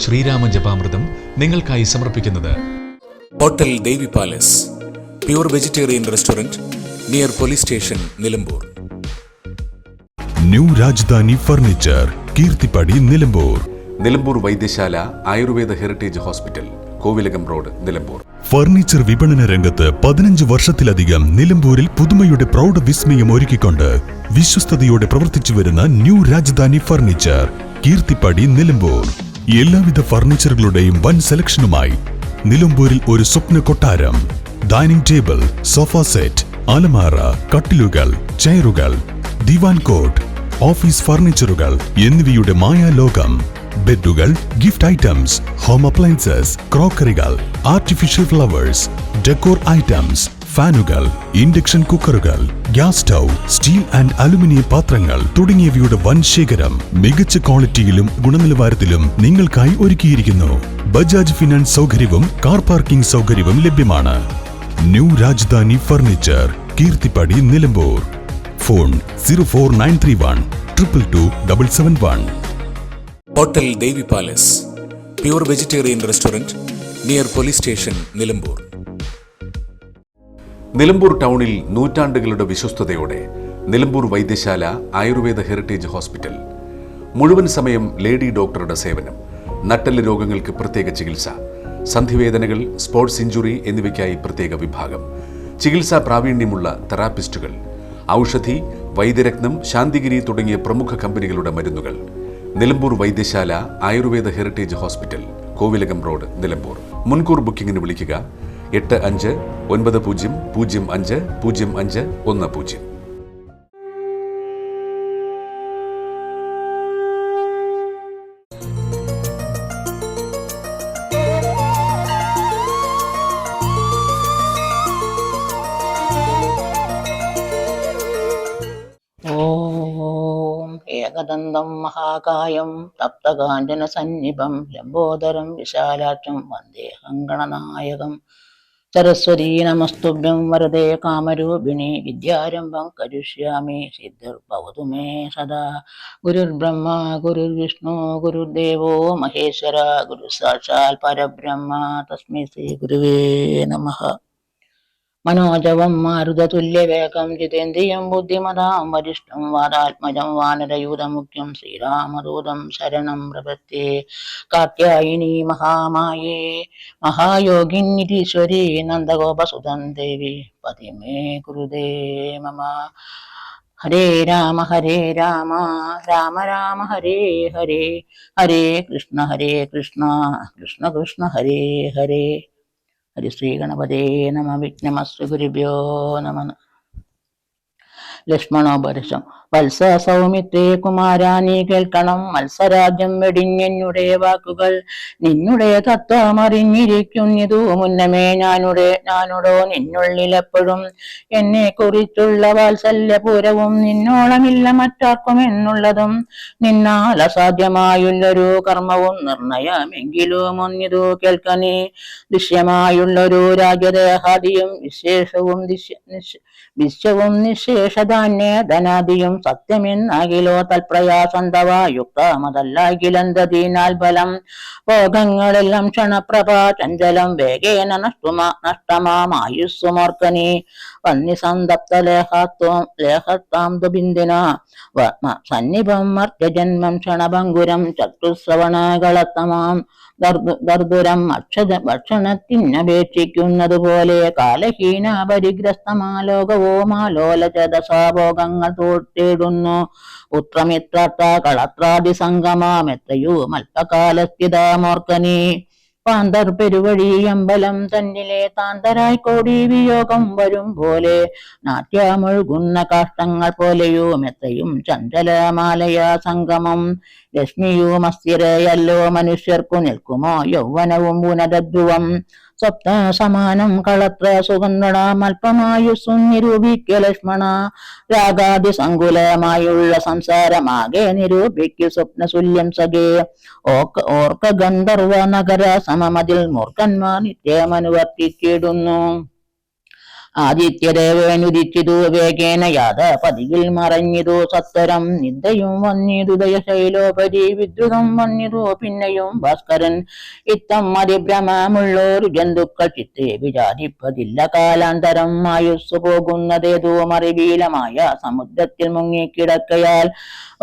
ശ്രീരാമ ജപാമൃതം നിങ്ങൾക്കായി സമർപ്പിക്കുന്നത് hotel Devi palace, pure vegetarian restaurant near police station, Nilambur. New Rajadhani furniture, Keerthippadi, Nilambur. Nilambur Vaidyasala Ayurveda heritage hospital, Kovilakam road, Nilambur. Furniture വിപണന രംഗത്ത് 15 വർഷത്തിലധികം നിലമ്പൂരിൽ പുതുമയുടെ പ്രൗഢ വിസ്മയം ഒരുക്കിക്കൊണ്ട് വിശ്വസ്തയോടെ പ്രവർത്തിച്ചു വരുന്ന ന്യൂ രാജധാനി ഫർണിച്ചർ, കീർത്തിപ്പടി, നിലമ്പൂർ. എല്ലാവിധ ഫർണിച്ചറുകളുടെയും വൻ സെലക്ഷനുമായി നിലമ്പൂരിൽ ഒരു സ്വപ്ന കൊട്ടാരം. ഡൈനിങ് ടേബിൾ, സോഫ സെറ്റ്, അലമാര, കട്ടിലുകൾ, ചെയറുകൾ, ദിവാൻ കോട്ട്, ഓഫീസ് ഫർണിച്ചറുകൾ എന്നിവയുടെ മായാലോകം. ബെഡുകൾ, ഗിഫ്റ്റ് ഐറ്റംസ്, ഹോം അപ്ലയൻസസ്, ക്രോക്കറികൾ, ആർട്ടിഫിഷ്യൽ ഫ്ലവേഴ്സ്, ഡെക്കോർ ഐറ്റംസ്, ഫാനുകൾ, ഇൻഡക്ഷൻ കുക്കറുകൾ, gas stove, steel and aluminium പാത്രങ്ങൾ തുടങ്ങിയവയുടെ വൻ ശേഖരം മികച്ച ക്വാളിറ്റിയിലും ഗുണനിലവാരത്തിലും നിങ്ങൾക്കായി ഒരുക്കിയിരിക്കുന്നു. ബജാജ് ഫിനാൻസ് സൗകര്യവും കാർ പാർക്കിംഗ് സൗകര്യവും ലഭ്യമാണ്. New Rajadhani furniture, Keerthippadi, Nilambur. Phone 04931 222 771. Hotel Devi palace, pure vegetarian restaurant near police station, Nilambur. Nilambur ടൗണിൽ നൂറ്റാണ്ടുകളുടെ വിശ്വസ്തയോടെ നിലമ്പൂർ വൈദ്യശാല ആയുർവേദ ഹെറിറ്റേജ് ഹോസ്പിറ്റൽ. മുഴുവൻ സമയം ലേഡി ഡോക്ടറുടെ സേവനം. നട്ടെല്ല് രോഗങ്ങൾക്ക് പ്രത്യേക ചികിത്സ, സന്ധിവേദനകൾ, സ്പോർട്സ് ഇഞ്ചുറി എന്നിവയ്ക്കായി പ്രത്യേക വിഭാഗം, ചികിത്സാ പ്രാവീണ്യമുള്ള തെറാപ്പിസ്റ്റുകൾ, ഔഷധി, വൈദ്യരത്നം, ശാന്തിഗിരി തുടങ്ങിയ പ്രമുഖ കമ്പനികളുടെ മരുന്നുകൾ. Nilambur Vaidyasala Ayurveda heritage hospital, Kovilakam road, Nilambur. മുൻകൂർ ബുക്കിംഗിന് വിളിക്കുക 8590050510. ഏകദന്തം മഹാകായം തപ്തകാഞ്ചന സന്നിഭം ലംബോദരം വിശാലാക്ഷം വന്ദേഹം ഗണനായകം. സരസ്വതീ നമസ്തുഭ്യം വരദേ കാമരൂപിണി വിദ്യാരംഭം കരിഷ്യാമി സിദ്ധിർഭവതു മേ സദാ. ഗുരുർബ്രഹ്മ ഗുരുർവിഷ്ണു ഗുരുദേവോ മഹേശ്വര ഗുരു സാക്ഷാൽ പരബ്രഹ്മ തസ്മൈ ശ്രീ ഗുരുവേ നമഃ. മനോജവം മാരുതതുല്യവേഗം ജിതേന്ദ്രിയം ബുദ്ധിമതാം വരിഷ്ഠം വാതാത്മജം വാനരയൂതമുഖ്യം ശ്രീരാമദൂതം ശരണം പ്രപദ്യേ. കാത്യായിനി മഹാമായേ മഹായോഗിനീശ്വരി നന്ദഗോപസുതം ദേവി പതിമേ കുരുദേ മമ. ഹരേ രാമ രാമ രാമ ഹരേ ഹരേ, ഹരേ കൃഷ്ണ കൃഷ്ണ കൃഷ്ണ ഹരേ ഹരേ. ഹരിശ്രീ ഗണപതേ നമ. വിഘ്നമസ്തു ഗുരുഭ്യോ നമ. ലക്ഷ്മണോപരിഷം വത്സ സൗമിത്രേ കുമാരാ നീ കേൾക്കണം മത്സരാജ്യം വെടിഞ്ഞെന്നുടെ വാക്കുകൾ. നിന്നുടെ തത്വമറിഞ്ഞിരിക്കുന്നിതു മുന്നമേ ഞാനുടോ നിന്നുള്ളിലെപ്പോഴും. എന്നെ കുറിച്ചുള്ള വാത്സല്യപൂരവും നിന്നോളമില്ല മറ്റാർക്കും എന്നുള്ളതും. നിന്നാൽ അസാധ്യമായുള്ളൊരു കർമ്മവും നിർണയമെങ്കിലും ഒന്നിതു കേൾക്കനീ. ദൃശ്യമായുള്ളൊരു രാജ്യദേഹാദിയും വിശ്വവും നിശേഷധാന്യ ധനാദിയും സത്യമെന്നാകിലോ തൽപ്രയാസന്തവ യുക്തമതല്ലാകിലന്തീനാൽ ഫലം. ഭോഗങ്ങളെല്ലാം ക്ഷണപ്രഭ ചഞ്ചലം വേഗേന നഷ്ടമായുസ്സുമോർക്കനീ. വന്നി സന്തപ്ത ലേഹത്താം ദുബിന്ദിന സന്നിഭം മർത്യജന്മം ക്ഷണഭംഗുരം ചതുശ്രവണകളത്തമാം. ദർദുരം ഭക്ഷണത്തിനപേക്ഷിക്കുന്നത് പോലെ കാലഹീന പരിഗ്രസ്തമാലോകവോ മാലോലചതസാഭോഗങ്ങൾ തേടുന്നു. പുത്രമിത്രാർത്ഥ കളത്രാദി സംഗമമെത്രയോ അല്പകാലസ്ഥിതമോർക്കനീ. പാന്തർ പെരുവഴി അമ്പലം തന്നിലെ താന്തരായി കോടി വിയോഗം വരും പോലെ നാട്യമൊഴുകുന്ന കാഷ്ടങ്ങൾ പോലെയും എത്രയും ചഞ്ചലമാലയ സംഗമം. രശ്മിയും അസ്ഥിരയല്ലോ മനുഷ്യർക്കു നിൽക്കുമോ യൗവനവും പുനരധ്രുവം. സ്വപ്ന സമാനം കളത്ര സുഗന്ധമൽപമായുസ്സും നിരൂപിക്ക ലക്ഷ്മണ. രാഗാദി സങ്കുലമായുള്ള സംസാരമാകെ നിരൂപിക്കു സ്വപ്നസുല്യം സഖേ. ഓർക്ക ഗന്ധർവ നഗര സമമതിൽ മൂർഖന്മാർ നിത്യമനുവർത്തിച്ചിടുന്നു. ആദിത്യദേവേനുദിച്ചിതു വേഗേന യാത പതിയിൽ മറഞ്ഞിതു സത്വരം നിന്ദയും വന്നിതു ദയശൈലോപരി വിദ്രുതം വന്നിതു പിന്നെയും ഭാസ്കരൻ ഇത്തം അതിഭ്രമമുള്ളോരു ജന്തുക്കൾ ചിത്തെ വിചാരിപ്പതില്ല കാലാന്തരം ആയുസ്സു പോകുന്നതേതോ മറിവീലമായ സമുദ്രത്തിൽ മുങ്ങിക്കിടക്കയാൽ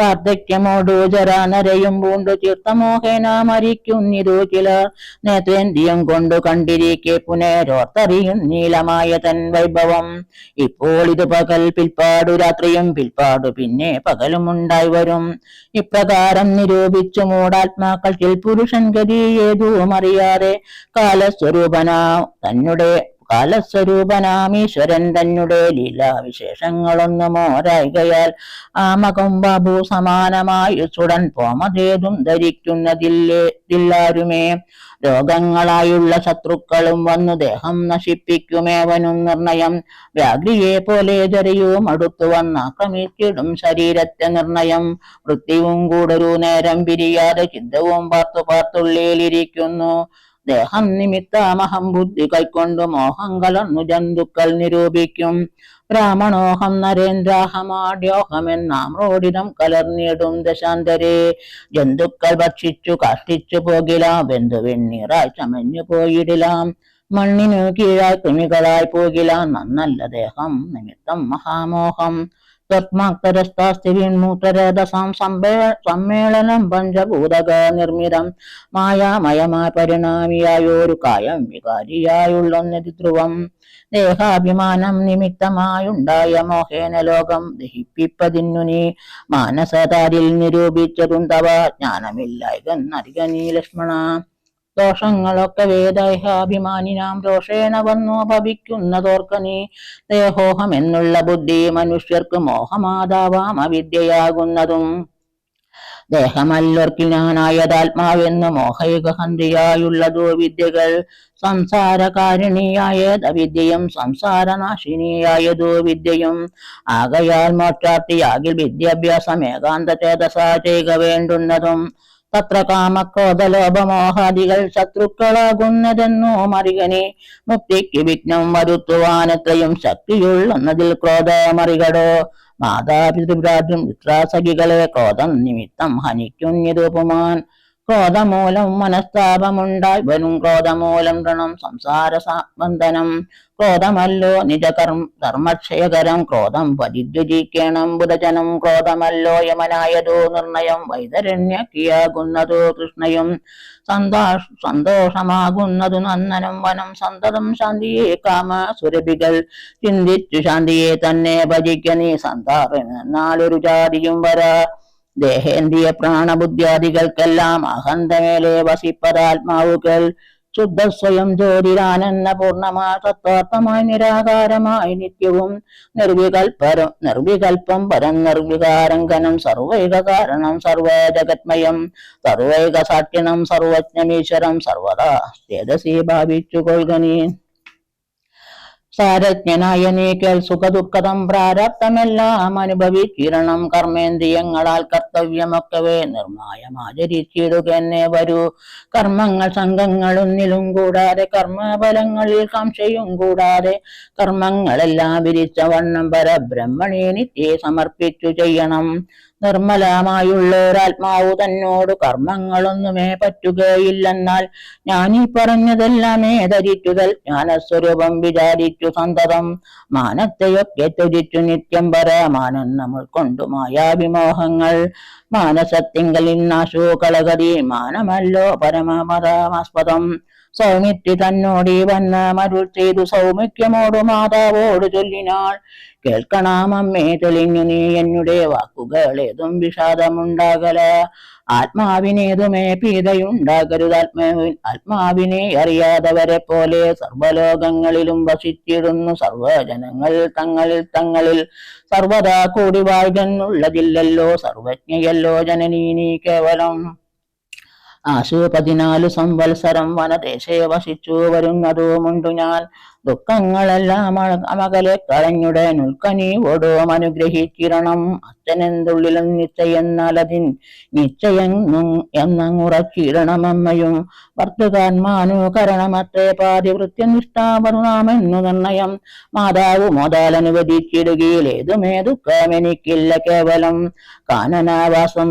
വാർദ്ധക്യമോടു ജരാനരയും പൂണ്ടു തീർത്ഥമോഹേന മരിക്കുന്നിതു ചിലർ നേത്രേന്ദ്രിയം കൊണ്ടു കണ്ടിരിക്കെ പുനരോർത്തറിയും നീലമായ തൻ വൈഭവം. ഇപ്പോൾ ഇത് പകൽ, പിൽപ്പാടു രാത്രിയും, പിൽപ്പാടു പിന്നെ പകലും ഉണ്ടായി വരും. ഇപ്രകാരം നിരൂപിച്ചു മൂടാത്മാക്കൾ പുരുഷൻ ഗതി ഏതും അറിയാതെ കാലസ്വരൂപനാമീശ്വരൻ തന്നെ ലീലാവിശേഷങ്ങളൊന്നും ഓരായികയാൽ ആമകം ബാബു സമാനമായുസുടൻ പോമതേതും ധരിക്കുന്നതില്ലാരുമേ. രോഗങ്ങളായുള്ള ശത്രുക്കളും വന്നു ദേഹം നശിപ്പിക്കുമേവനും നിർണയം. വ്യാഘ്രിയെ പോലെ ജരയും അടുത്തു വന്നാക്രമിച്ചിടും ശരീരത്തെ നിർണയം. വൃത്തിയും കൂടൊരു നേരം പിരിയാതെ ചിന്തവും പാർത്തുള്ളിലിരിക്കുന്നു. ദേഹം നിമിത്തമഹം ബുദ്ധി കൈക്കൊണ്ടു മോഹം കലർന്നു ജന്തുക്കൾ നിരൂപിക്കും. ബ്രാഹ്മണോഹം നരേന്ദ്രാഹമാഡ്യോഹമെന്നാമ്രോടിതം കലർന്നിടും ദശാന്തരേ. ജന്തുക്കൾ ഭക്ഷിച്ചു കാഷ്ടിച്ചു പോകിലാം, ബന്ധുവെണ്ണീറായി ചമഞ്ഞു പോയിടിലാം. മണ്ണിനു കീഴായി കൃമികളായി പോകിലാം, നന്നല്ല ദേഹം നിമിത്തം മഹാമോഹം. തസ്മാക്തരസ്താസ്തി വിൺമൂത്രരഥസാം സമ്മേളനം പഞ്ചഭൂതക നിർമ്മിതം. മായാമയമായ പരിണാമിയായൊരു കായം വികാരിയായുള്ളൊന്നതി ധ്രുവം. ദേഹാഭിമാനം നിമിത്തമായുണ്ടായ മോഹേന ലോകം ദഹിപ്പിപ്പതിന്നു നീ മാനസതാരിൽ നിരൂപിച്ചതും തവ ജ്ഞാനമില്ലായകന്നധിക നീ ലക്ഷ്മണ. ദോഷങ്ങളൊക്കെ ദേഹാഭിമാനിനാം രോഷേണ വന്നു ഭവിക്കുന്നതോർക്ക നീ. ദേഹോഹം എന്നുള്ള ബുദ്ധി മനുഷ്യർക്ക് മോഹമാതാവാം അവിദ്യയാകുന്നതും. ദേഹമല്ലോർക്കിനാനായതാത്മാവെന്നു മോഹൈകഹന്തിയായുള്ളതോ വിദ്യകൾ. സംസാരകാരിണിയായതവിദ്യയും സംസാരനാശിനിയായതോ വിദ്യയും. ആകയാൽ മോക്ഷാർത്ഥിയാകിൽ വിദ്യാഭ്യാസം ഏകാന്ത ചേതസാ ചെയ്യുക വേണ്ടുന്നതും. തത്ര കാമക്രോധലോഭമോഹാദികൾ ശത്രുക്കളാകുന്നതെന്നോ മറികനി. മുക്തിക്ക് വിഘ്നം വരുത്തുവാനെത്രയും ശക്തിയുള്ളതിൽ ക്രോധമറികടോ. മാതാപിതൃഭ്രാതൃം മിത്രാസഖികളെ ക്രോധം നിമിത്തം ഹനിക്കുന്നിതുപുമാൻ. ക്രോധമൂലം മനസ്താപമുണ്ടായി വരും, ക്രോധമൂലം ഋണം സംസാര ബന്ധനം. ക്രോധമല്ലോ ധർമ്മക്ഷയകരം, ക്രോധം പരിത്യജിക്കണം ബുധജനം. ക്രോധമല്ലോ യമനായതോ നിർണയം, വൈതരണ്യക്കിയാകുന്നതോ കൃഷ്ണയും. സന്തോഷമാകുന്നതു നന്ദനം വനം, സന്തതം ശാന്തിയെ കാമ സുരഭികൾ. ചിന്തിച്ചു ശാന്തിയെ തന്നെ ഭജിക്ക നീ, സന്താപമെന്നാലൊരു ജാതിയും വരാ. ദേഹേന്ദ്രിയ പ്രാണബുദ്ധ്യാദികൾക്കെല്ലാം അഹന്തമേലെ വസിപ്പതാത്മാവുകൾ. ശുദ്ധ സ്വയം ജ്യോതിരാനന്ദ പൂർണ്ണമായ തത്വാർത്ഥമായി നിരാകാരമായി നിത്യവും. നിർവികൽപ്പം പരം നിർവികാരം ഘനം, സർവൈക കാരണം സർവജഗത്മയം. സർവൈക സാക്ഷിണം സർവജ്ഞമീശ്വരം, സർവദാ ചേതസി ഭാവിച്ചു കൊൽകനീ. സാരജ്ഞനായ നീക്കൽ സുഖദുഃഖതം പ്രാരാബ്ധമെല്ലാം അനുഭവിച്ചിരണം. കർമ്മേന്ദ്രിയങ്ങളാൽ കർത്തവ്യമൊക്കവേ നിർമായമാചരിച്ചിടുകന്നെ വരൂ. കർമ്മങ്ങൾ സംഘങ്ങളൊന്നിലും കൂടാതെ, കർമ്മഫലങ്ങളിൽ സംശയവും കൂടാതെ, കർമ്മങ്ങളെല്ലാം വിരിച്ച വണ്ണം പരബ്രഹ്മണേ നിത്യെ സമർപ്പിച്ചു ചെയ്യണം. നിർമ്മലമായുള്ളൊരാത്മാവു തന്നോട് കർമ്മങ്ങളൊന്നുമേ പറ്റുകയില്ലെന്നാൽ, ഞാനീ പറഞ്ഞതെല്ലാമേ ധരിച്ചുതൽ ജ്ഞാനസ്വരൂപം വിചാരിച്ചു സന്തതം. മാനത്തെയൊക്കെ ത്യജിച്ചു നിത്യം പരമാനന്ദം ഉൾക്കൊണ്ടു മായാവിമോഹങ്ങൾ. മാനസത്തിങ്കലിൽ നാശോ കളകതി, മാനമല്ലോ പരമപരമാസ്പദം. സൗമിത്രി തന്നോടി വന്ന മരുൾ ചെയ്തു സൗമിത്യമോടു മാതാവോട് ചൊല്ലിനാൾ. കേൾക്കണമമ്മേ തെളിഞ്ഞു നീ എന്നുടെ വാക്കുകൾ, ഏതും വിഷാദമുണ്ടാകല. ആത്മാവിനേതുമേ പീതയുണ്ടാകരുത്. ആത്മാവിനെ അറിയാതവരെ പോലെ സർവലോകങ്ങളിലും വസിച്ചിടുന്നു സർവജനങ്ങൾ തങ്ങളിൽ. സർവദാ കൂടി വാഴ്കെന്നുള്ളതില്ലല്ലോ, സർവജ്ഞയല്ലോ ജനനീ നീ കേവലം. ആശു 14 സംവത്സരം വനദേശേ വസിച്ചു വരുന്നതുമുണ്ടു ഞാൻ. ദുഃഖങ്ങളെല്ലാം അമകലെ കളഞ്ഞുടെ നുൽക്കനീവോടും അനുഗ്രഹിച്ചിരണം. അച്ഛനെന്തുള്ളിലും നിശ്ചയെന്നാലതിൻ നിശ്ചയം എന്നങ്ങുറച്ചിടണമമ്മയും. ഭർത്തൃകാന്മാനുകരണമത്രേ പാതിവൃത്യനിഷ്ഠാപരുനാമെന്നു നിർണയം. മാതാവ് മോതാലനുവദിച്ചിടുകയിൽ ഏതുമേ ദുഃഖമെനിക്കില്ല കേവലം. കാനനാവാസം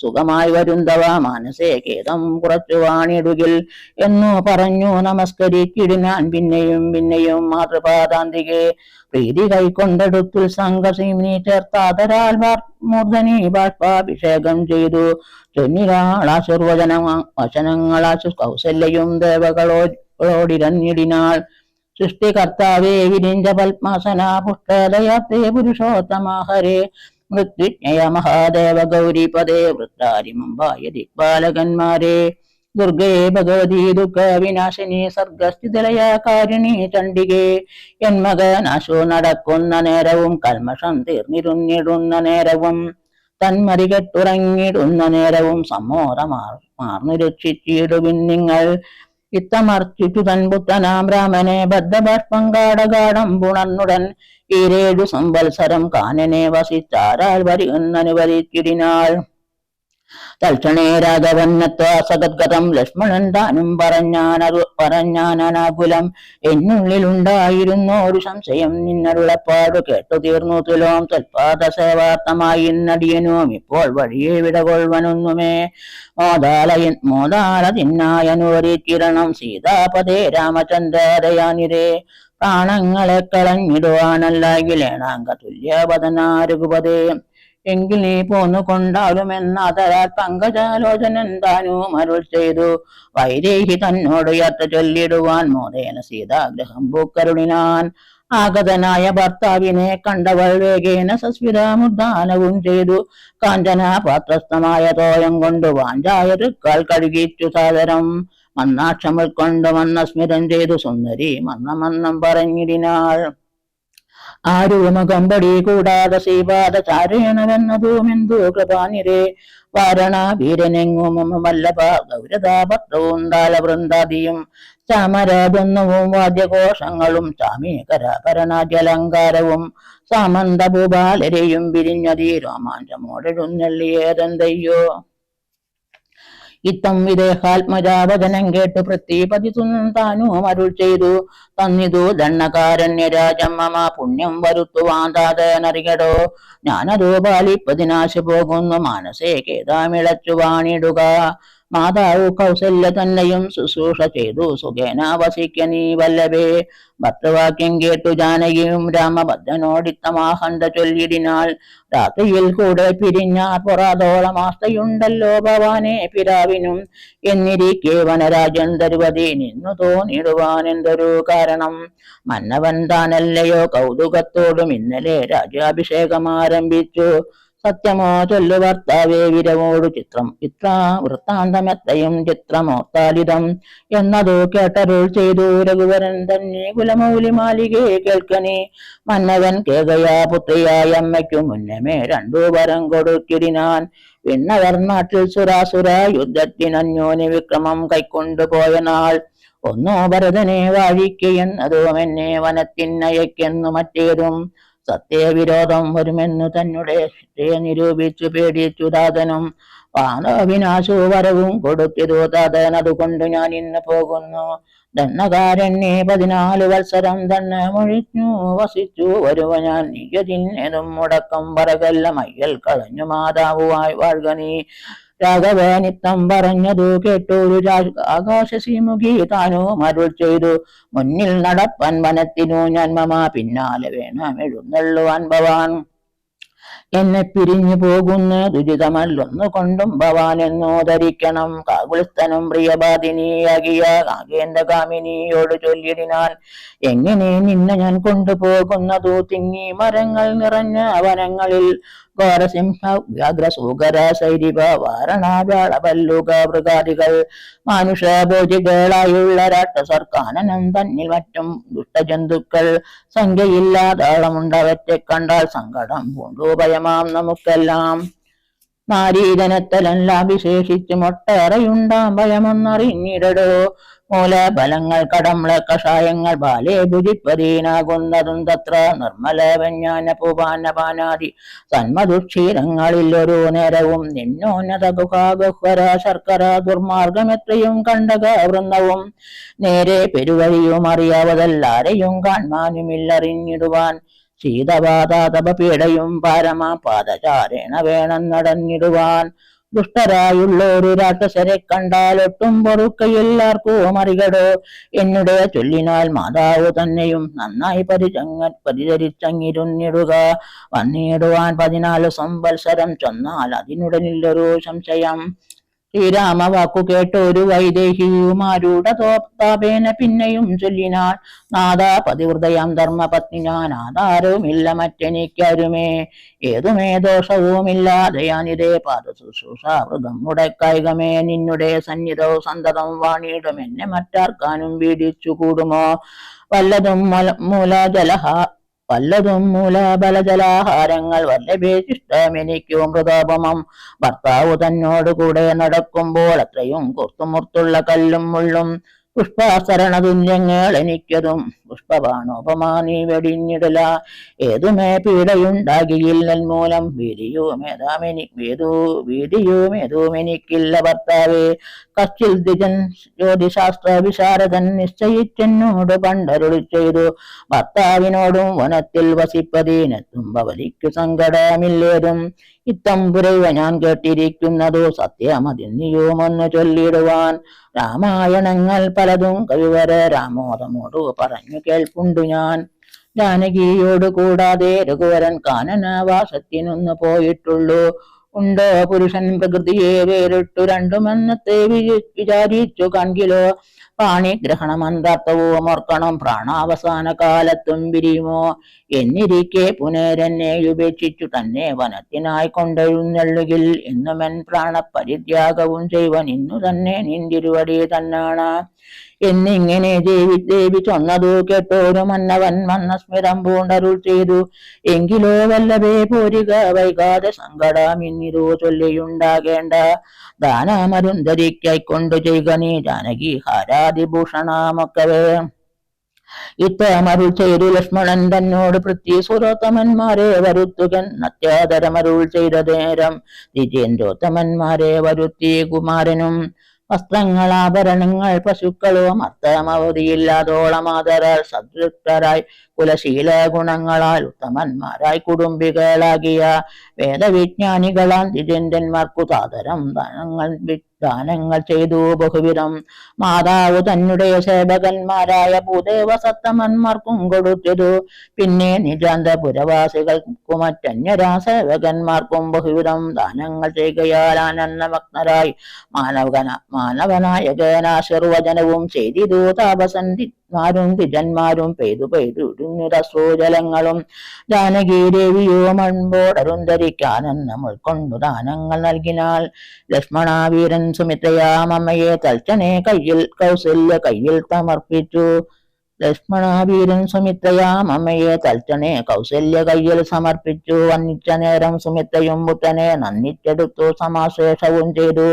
സുഖമായി വരുന്തവ മനസ്സേ ഖേദം കുറച്ചു വാണിടുകിൽ എന്നു പറഞ്ഞു നമസ്കരിച്ചിടിനാൻ. പിന്നെയും മാതൃപാദാന്തികെ പ്രീതി കൈക്കൊണ്ടെടുത്തിൽ സംഘസീമിനി ചേർത്താതരാൽ മൂർധനി ബാഷ്പാഭിഷേകം ചെയ്തു. വചനങ്ങളാശു കൗസല്യയും ദേവകളോടിരഞ്ഞിടിനാൾ. സൃഷ്ടികർത്താവേ വിരിഞ്ച പത്മാസന പുഷ്ടദയാത്തേ പുരുഷോത്തമാഹരേ മൃത്യുജ്ഞയ മഹാദേവ ഗൗരിപദേ വൃത്താരിമമ്പായ ദിക്പാലകന്മാരെ. ദുർഗേ ഭഗവതി ദുഃഖ വിനാശിനി സർഗസ്ഥിതലയ കാരിണി ചണ്ഡികേ. എൻ മകനാശു നടക്കുന്ന നേരവും കൽമഷം തീർന്നിരുന്നിടുന്ന നേരവും തന്മതി കെട്ടുറങ്ങിടുന്ന നേരവും സമ്മോദമാർന്നു രക്ഷിച്ചിടുവിൻ നിങ്ങൾ. ഇത്തമർച്ചിട്ടു തൻപുത്തനാം രാമനെ ബദ്ധബാഷ്പം കാടകാടം പുണർന്നുടൻ 7 സംവത്സരം കാനനെ വസിച്ചാരാൽ വരുന്നനുവദിച്ചിടിനാൾ. തൽക്ഷണേ രാഘവന്നത്വാസഗദ്ഗതം ലക്ഷ്മണൻ താനും പറഞ്ഞാനാകുലം. എന്നുള്ളിലുണ്ടായിരുന്ന ഒരു സംശയം നിന്നരുളപ്പാടു കേട്ടു തീർന്നു തുലോം. തൽപാദ സേവാർത്ഥമായി നടിയനും ഇപ്പോൾ വഴിയെ വിടകൊള്ളുവനൊന്നുമേ. മോദാല തിന്നായനുവരിച്ചിരണം. സീതാപതേ രാമചന്ദ്രദയാനിരേ. പ്രാണങ്ങളെ കളഞ്ഞിടുവാനല്ലാകിലേണാങ്ക തുല്യപദനാരഘുപതേ. എങ്കിൽ നീ പോന്നു കൊണ്ടാലുമെന്നതരാൽ പങ്കജാലോചനൻ താനും അരുൾ ചെയ്തു. വൈദേഹി തന്നോട് യാത്ര ചൊല്ലിടുവാൻ മോദേന സീതാഗ്രഹം പൂക്കരുളിനാൻ. ആഗതനായ ഭർത്താവിനെ കണ്ടവൾ വേഗേന സസ്മിതമുദ്ദാനവും ചെയ്തു. കാഞ്ചന പാത്രസ്ഥമായ തോയം കൊണ്ട് വാഞ്ചായ തൃക്കാൽ കഴുകിച്ചു സാദരം. മന്നാക്ഷമൽ കൊണ്ട് മന്നസ്മിതം ചെയ്തു സുന്ദരി മന്നം പറഞ്ഞിടിനാൾ. ആരുമകമ്പടി കൂടാതെ ശ്രീപാദ ചാരേണവെന്നതുമെന്തു കൃപാനിരേ. വാരണ വീരനെങ്ങും വല്ലഭ ഗൗരതാപത്രവും താലവൃന്ദാദിയും ചാമരാതൊന്നവും വാദ്യഘോഷങ്ങളും ചാമീകരഭരണാദ്യലങ്കാരവും സാമന്ത ഭൂപാലരെയും വിരിഞ്ഞതീ രോമാഞ്ചമോടെഴുന്നള്ളിയേതെന്തയ്യോ. ഇത്തം വിദേഹാത്മജാവചനം കേട്ടു പൃഥ്വിപതിതുന്നും താനും അരുൾ ചെയ്തു. തന്നിതു ദണ്ണകാരണ്യരാജം മമ പുണ്യം വരുത്തുവാൻ താതനറികടോ. ഞാനതോ പാലിപ്പതിനാശു പോകുന്നു മനസ്സേ കേതാമിളച്ചു വാണിടുക. മാതാവ് കൗസല്യ തന്നെയും ശുശ്രൂഷ ചെയ്തു സുഖേന വസിക്ക നീ വല്ലഭേ. ഭർത്തവാക്യം കേട്ടു ജാനകിയും രാമഭദ്രനോടിത്തമാഹന്ത ചൊല്ലിടിനാൾ. രാത്രിയിൽ കൂടെ പിരിഞ്ഞാർ പൊറാതോളമാസ്തയുണ്ടല്ലോ ഭവാനെ പിതാവിനും. എന്നിരിക്കെ വനരാജൻ തരുവതി നിന്നു തോന്നിടുവാൻ എന്തൊരു കാരണം. മന്നവൻ താനല്ലയോ കൗതുകത്തോടും ഇന്നലെ രാജ്യാഭിഷേകം ആരംഭിച്ചു. സത്യമോ ചൊല്ലു ഭർത്താവേ വിരവോടു ഇത്ര വൃത്താന്തമെത്രയും ചിത്രമോത്താലിതം എന്നതു കേട്ടരുൾ ചെയ്തു രഘുവരൻ തന്നെ കുലമൗലി മാലികയെ കേൾക്കണേ. മന്നവൻ കേകയാ പുത്രിയായ അമ്മയ്ക്കു മുന്നമേ 2 വരം കൊടുത്തിടിനാൻ. വിണ്ണവർ നാട്ടിൽ സുരാസുര യുദ്ധത്തിനന്യോന്യ വിക്രമം കൈക്കൊണ്ടുപോയ നാൾ. ഒന്നോ ഭരതനെ വാഴിക്കയെന്നതും എന്നെ വനത്തിനയക്കെന്നു മറ്റേതും. സത്യവിരോധം വരുമെന്നു തന്നെ നിരൂപിച്ചു പേടിച്ചു താതനും. പാണ്ഡവിനാശു വരവും കൊടുത്തിരു താതനതുകൊണ്ട് ഞാൻ ഇന്ന് പോകുന്നു. ദണ്ണകാരണ്യെ 14 വത്സരം തന്നെ മൊഴിഞ്ഞു വസിച്ചു വരുവ ഞാൻ. നിജതിന്നതും മുടക്കം പറകല്ല മയ്യൽ കളഞ്ഞു മാതാവുമായി വാഴ്ക നീ. രാഘവനിത്തം പറഞ്ഞതു കേട്ടൊരു ആകാശസീമുഖി താനും അരുൾ ചെയ്തു. മുന്നിൽ നടപ്പൻ വനത്തിനു ഞാൻ മമ പിന്നാലെ വേണം എഴുന്നള്ളുവാൻ ഭവാൻ. എന്നെ പിരിഞ്ഞു പോകുന്ന ദുരിതമല്ലൊന്നു കൊണ്ടും ഭവാൻ എന്നോ ധരിക്കണം. കാകുൽസ്ഥനും പ്രിയബാധിനിയാകിയ നാഗേന്ദ്രകാമിനിയോട് ചൊല്ലിടിനാൻ. എങ്ങനെ നിന്നെ ഞാൻ കൊണ്ടുപോകുന്നതു തിങ്ങി മരങ്ങൾ നിറഞ്ഞ വനങ്ങളിൽ. ഘോരസിംഹ വ്യാഘ്രസൂകര സൈരിവ വാരണാവ്യാളപല്ലുക മൃഗാദികൾ മാനുഷഭോജികളായുള്ള രാക്ഷസർ കാനനം തന്നിൽ മറ്റും ദുഷ്ടജന്തുക്കൾ സംഖ്യയില്ലാതാളമുണ്ടവറ്റെ കണ്ടാൽ സങ്കടം പൂണ്ടു ഭയമാം നമുക്കെല്ലാം. നാരീജനത്തലെല്ലാം വിശേഷിച്ചും ഒട്ടേറെയുണ്ടാം ഭയമൊന്നറിഞ്ഞിടടോ. മൂലഫലങ്ങൾ കടമ്ല കഷായങ്ങൾ ബാലേ ഭുജിപ്പതീനാകുന്നതും തത്ര നിർമ്മല വ്യഞ്ജാന പൂപാനപാനാദി സന്മധുക്ഷീരങ്ങളിൽ ഒരു നേരവും നിന്നോന്നത ഗുഹാഗഹ്വര ശർക്കര ദുർമാർഗമെത്രയും കണ്ടക വൃന്ദവും നേരെ പെരുവഴിയും അറിയാവതല്ലാരെയും കാൺമാനുമില്ലറിഞ്ഞിടുവാൻ ശീതപാതാതപപീഡയും പാരമാ പാദചാരേണ വേണം നടന്നിടുവാൻ. ദുഷ്ടരായുള്ളൊരു രാക്ഷസരെ കണ്ടാൽ ഒട്ടും പൊറുക്കയില്ലാർക്കും അറികടോ. എന്നുടെ ചൊല്ലിനാൽ മാതാവ് തന്നെയും നന്നായി പരിചരിച്ചങ്ങിരുന്നിടുക. വന്നിടുവാൻ 14 സംവത്സരം ചൊന്നാൽ അതിനുടനില്ലൊരു സംശയം. ശ്രീരാമ വാക്കു കേട്ടൊരു വൈദേഹിയുമാരുടെ താപേന പിന്നെയും ചൊല്ലിനാൾ, നാദാ പതിവൃതയാം ധർമ്മപത്നി ഞാൻ ആധാരവുമില്ല മറ്റെനിക്കരുമേ. ഏതുമേ ദോഷവുമില്ലാതെയാനിതേ പാദശുശ്രൂഷാവൃതം മുടക്കായികമേ. നിന്നുടെ സന്നിധവും സന്തതം വാണിയിടും എന്നെ മറ്റാർക്കാനും വീടിച്ചു കൂടുമോ. വല്ലതും മൂലബലജലാഹാരങ്ങൾ വല്ലഭേശിഷ്ടം എനിക്കും മൃതോപമം. ഭർത്താവ് തന്നോട് കൂടെ നടക്കുമ്പോൾ അത്രയും കുർത്തുമുർത്തുള്ള കല്ലും മുള്ളും പുഷ്പാസരണതുല്യങ്ങൾ എനിക്കതും പുഷ്പബാണോപമാ നീ വെടിഞ്ഞിടല. ഏതുമേ പീഡയുണ്ടാകിയില്ലൽ മൂലം വീതിയുമേതുമെനിക്കില്ല ഭർത്താവേ. കശ്ചിൽ ദ്വിജൻ ജ്യോതിശാസ്ത്ര വിശാരദൻ നിശ്ചയിച്ചെന്നോട് പണ്ടരുളി ചെയ്തു, ഭർത്താവിനോടും വനത്തിൽ വസിപ്പതീനെത്തും ഭവതിക്കു സങ്കടമില്ലേതും. ഇത്തമ്പുരവ ഞാൻ കേട്ടിരിക്കുന്നതു സത്യമതിന്നിയുമൊന്നു ചൊല്ലിടുവാൻ. രാമായണങ്ങൾ പലതും കവിവര രാമോദമോടു പറഞ്ഞു കേൾപ്പുണ്ടു ഞാൻ. ജാനകിയോട് കൂടാതെ രഘുവരൻ കാനനവാസത്തിനൊന്നു പോയിട്ടുള്ളൂ. ഉണ്ടോ പുരുഷൻ പ്രകൃതിയെ വേറിട്ടു രണ്ടുമെന്നത്തെ വിചാരിച്ചു കൺകിലോ. പാണിഗ്രഹണമന്ത്രാർത്ഥവും ഓർക്കണം പ്രാണാവസാന കാലത്തും പിരിയുമോ. എന്നിരിക്കെ പുനരെന്നെ ഉപേക്ഷിച്ചു തന്നെ വനത്തിനായി കൊണ്ടെഴുന്നള്ളുകിൽ എന്നുമെൻ പ്രാണപരിത്യാഗവും ചെയ്വൻ ഇന്നു തന്നെ നിന്തിരുവടി തന്നാണ് എന്നിങ്ങനെ ദേവി ചൊന്നതു കേട്ടോരു മന്നവൻ മന്നസ്മിതം പൂണ്ടരുൾ ചെയ്തു. എങ്കിലോ വല്ലഭേ പോരിക വൈകാതെ സങ്കടമിന്നിരു ചൊല്ലിയുണ്ടാകേണ്ട. ദാനമരുന്ധരിക്കൊണ്ടു ചെയ്യുക നീ ജാനകി ഹാരാദിഭൂഷണമൊക്കവേ. ഇത്തമരുൾ ചെയ്തു ലക്ഷ്മണൻ തന്നോട് പൃഥ്വി സുരോത്തമന്മാരെ വരുത്തുകൻ. അത്യാദരമരുൾ ചെയ്ത നേരം ദ്വിജേന്ദ്രോത്തമന്മാരെ വരുത്തി കുമാരനും. വസ്ത്രങ്ങൾ ആഭരണങ്ങൾ പശുക്കളും അർത്ഥമവധിയില്ലാതോളമാതരാൽ സദൃഷ്ടരായി കുലശീല ഗുണങ്ങളാൽ ഉത്തമന്മാരായി കുടുംബികളാകിയ വേദവിജ്ഞാനികളാം ദ്വിജേന്ദ്രന്മാർക്കു സാദരം ദാനങ്ങൾ ചെയ്തു ബഹുവിധം. മാതാവ് തന്നെ സേവകന്മാരായ ഭൂദേവ സത്തമന്മാർക്കും കൊടുത്തതു. പിന്നെ നിജാന്തപുരവാസികൾക്കു മറ്റന്യരാ സേവകന്മാർക്കും ബഹുവിധം ദാനങ്ങൾ ചെയ്യുകയാൽ ആനന്ദമഗ്നരായി മാനവനായകനാശീർവചനവും ചെയ്തിതു. താപസന്മാരും ദ്വിജന്മാരും പെയ്തുരശ്രുജലങ്ങളും. ജാനകി ദേവിയോ മൺപോടരുന്ധരിക്ക് ആനന്ദം ഉൾക്കൊണ്ടു ദാനങ്ങൾ നൽകിനാൾ. ലക്ഷ്മണാവീരൻ സുമിത്രയാമമ്മയെ തൽക്ഷണേ കൗസല്യ കയ്യിൽ സമർപ്പിച്ചു. ലക്ഷ്മണാവീരൻ സുമിത്രയാമമ്മയെ തൽക്ഷണേ കൗസല്യ കയ്യിൽ സമർപ്പിച്ചു. വന്നിച്ച നേരം സുമിത്രയും പുത്രനെ നന്ദിച്ചെടുത്തു സമാശേഷവും ചെയ്തു.